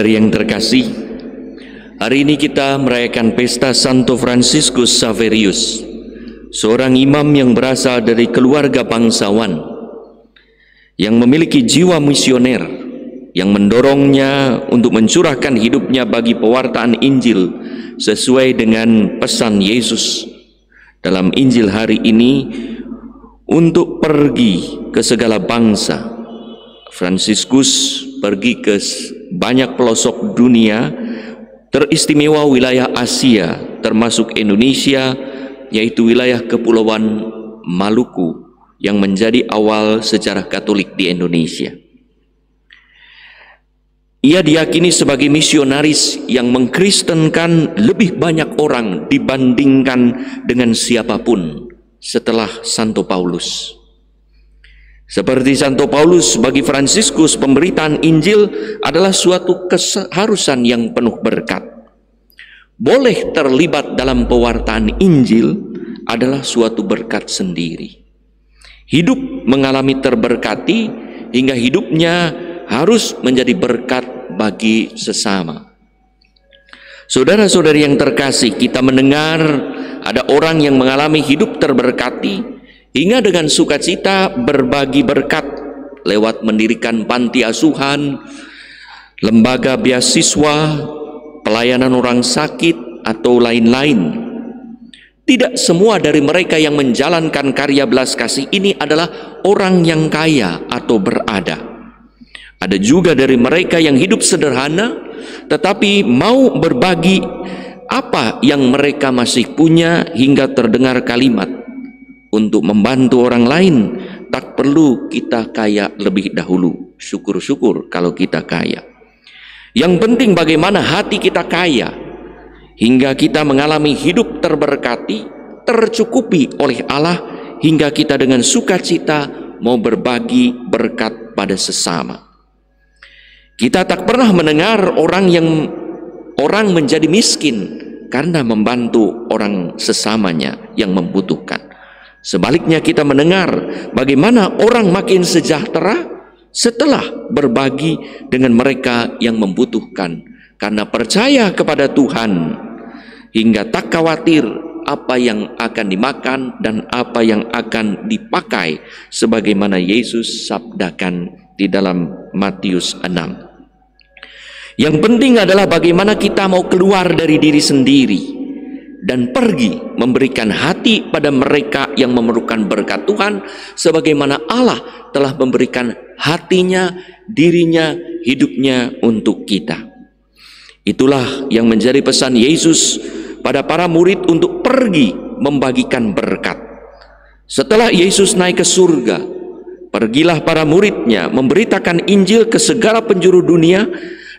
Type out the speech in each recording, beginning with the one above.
Yang terkasih, hari ini kita merayakan pesta Santo Fransiskus Xaverius, seorang imam yang berasal dari keluarga bangsawan, yang memiliki jiwa misioner, yang mendorongnya untuk mencurahkan hidupnya bagi pewartaan Injil sesuai dengan pesan Yesus dalam Injil hari ini, untuk pergi ke segala bangsa. Fransiskus pergi ke banyak pelosok dunia, teristimewa wilayah Asia termasuk Indonesia, yaitu wilayah Kepulauan Maluku yang menjadi awal sejarah Katolik di Indonesia. Ia diyakini sebagai misionaris yang mengkristenkan lebih banyak orang dibandingkan dengan siapapun setelah Santo Paulus. Seperti Santo Paulus, bagi Fransiskus pemberitaan Injil adalah suatu keharusan yang penuh berkat. Boleh terlibat dalam pewartaan Injil adalah suatu berkat sendiri. Hidup mengalami terberkati hingga hidupnya harus menjadi berkat bagi sesama. Saudara-saudari yang terkasih, kita mendengar ada orang yang mengalami hidup terberkati hingga dengan sukacita berbagi berkat lewat mendirikan panti asuhan, lembaga beasiswa, pelayanan orang sakit, atau lain-lain. Tidak semua dari mereka yang menjalankan karya belas kasih ini adalah orang yang kaya atau berada. Ada juga dari mereka yang hidup sederhana tetapi mau berbagi apa yang mereka masih punya hingga terdengar kalimat, untuk membantu orang lain tak perlu kita kaya lebih dahulu. Syukur-syukur kalau kita kaya. Yang penting bagaimana hati kita kaya hingga kita mengalami hidup terberkati, tercukupi oleh Allah, hingga kita dengan sukacita mau berbagi berkat pada sesama. Kita tak pernah mendengar orang menjadi miskin karena membantu orang sesamanya yang membutuhkan. Sebaliknya kita mendengar bagaimana orang makin sejahtera setelah berbagi dengan mereka yang membutuhkan, karena percaya kepada Tuhan hingga tak khawatir apa yang akan dimakan dan apa yang akan dipakai, sebagaimana Yesus sabdakan di dalam Matius 6. Yang penting adalah bagaimana kita mau keluar dari diri sendiri dan pergi memberikan hati pada mereka yang memerlukan berkat Tuhan, sebagaimana Allah telah memberikan hatinya, dirinya, hidupnya untuk kita. Itulah yang menjadi pesan Yesus pada para murid untuk pergi membagikan berkat. Setelah Yesus naik ke surga, pergilah para muridnya memberitakan Injil ke segala penjuru dunia,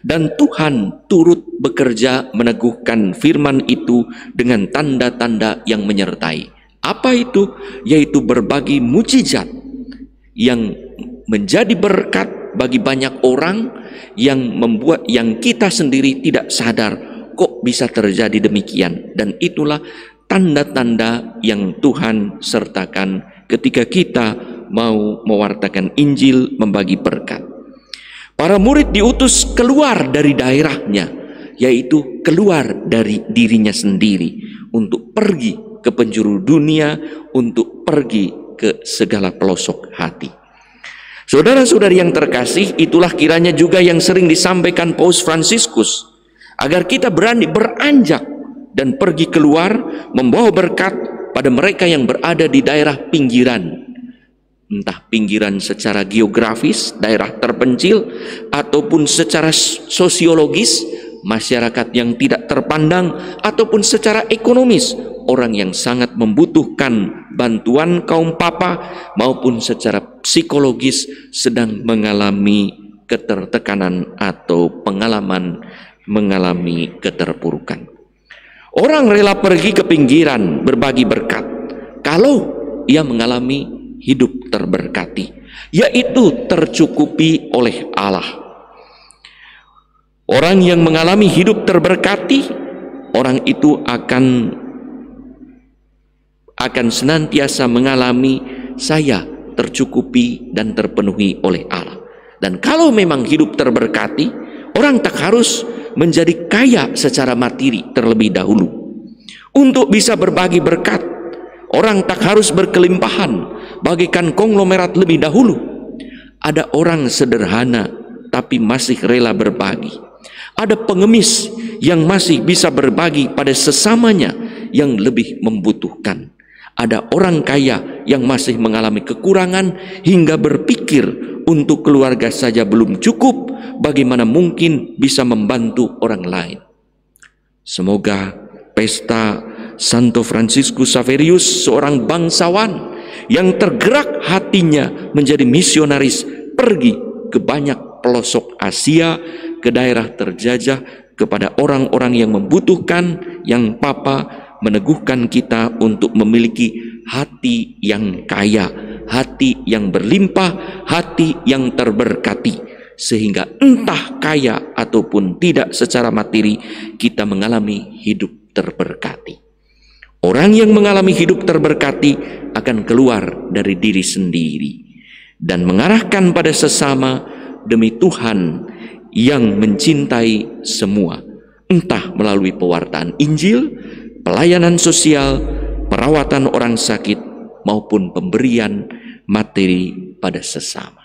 dan Tuhan turut bekerja meneguhkan firman itu dengan tanda-tanda yang menyertai. Apa itu? Yaitu berbagi mujizat yang menjadi berkat bagi banyak orang, yang membuat yang kita sendiri tidak sadar kok bisa terjadi demikian. Dan itulah tanda-tanda yang Tuhan sertakan ketika kita mau mewartakan Injil, membagi berkat. Para murid diutus keluar dari daerahnya, yaitu keluar dari dirinya sendiri, untuk pergi ke penjuru dunia, untuk pergi ke segala pelosok hati. Saudara-saudari yang terkasih, itulah kiranya juga yang sering disampaikan Paus Fransiskus, agar kita berani beranjak dan pergi keluar membawa berkat pada mereka yang berada di daerah pinggiran, entah pinggiran secara geografis, daerah terpencil, ataupun secara sosiologis, masyarakat yang tidak terpandang, ataupun secara ekonomis, orang yang sangat membutuhkan bantuan kaum papa, maupun secara psikologis sedang mengalami ketertekanan atau pengalaman mengalami keterpurukan. Orang rela pergi ke pinggiran berbagi berkat kalau ia mengalami hidup terberkati, yaitu tercukupi oleh Allah. Orang yang mengalami hidup terberkati, orang itu akan senantiasa mengalami saya tercukupi dan terpenuhi oleh Allah. Dan kalau memang hidup terberkati, Orang tak harus menjadi kaya secara materi terlebih dahulu. Untuk bisa berbagi berkat, orang tak harus berkelimpahan bagikan konglomerat lebih dahulu. Ada orang sederhana tapi masih rela berbagi. Ada pengemis yang masih bisa berbagi pada sesamanya yang lebih membutuhkan. Ada orang kaya yang masih mengalami kekurangan hingga berpikir untuk keluarga saja belum cukup, bagaimana mungkin bisa membantu orang lain. Semoga pesta Santo Fransiskus Xaverius, seorang bangsawan yang tergerak hatinya menjadi misionaris, pergi ke banyak pelosok Asia, ke daerah terjajah, kepada orang-orang yang membutuhkan, yang Papa meneguhkan kita untuk memiliki hati yang kaya, hati yang berlimpah, hati yang terberkati, sehingga entah kaya ataupun tidak secara materi, kita mengalami hidup terberkati. Orang yang mengalami hidup terberkati akan keluar dari diri sendiri dan mengarahkan pada sesama demi Tuhan yang mencintai semua, entah melalui pewartaan Injil, pelayanan sosial, perawatan orang sakit, maupun pemberian materi pada sesama.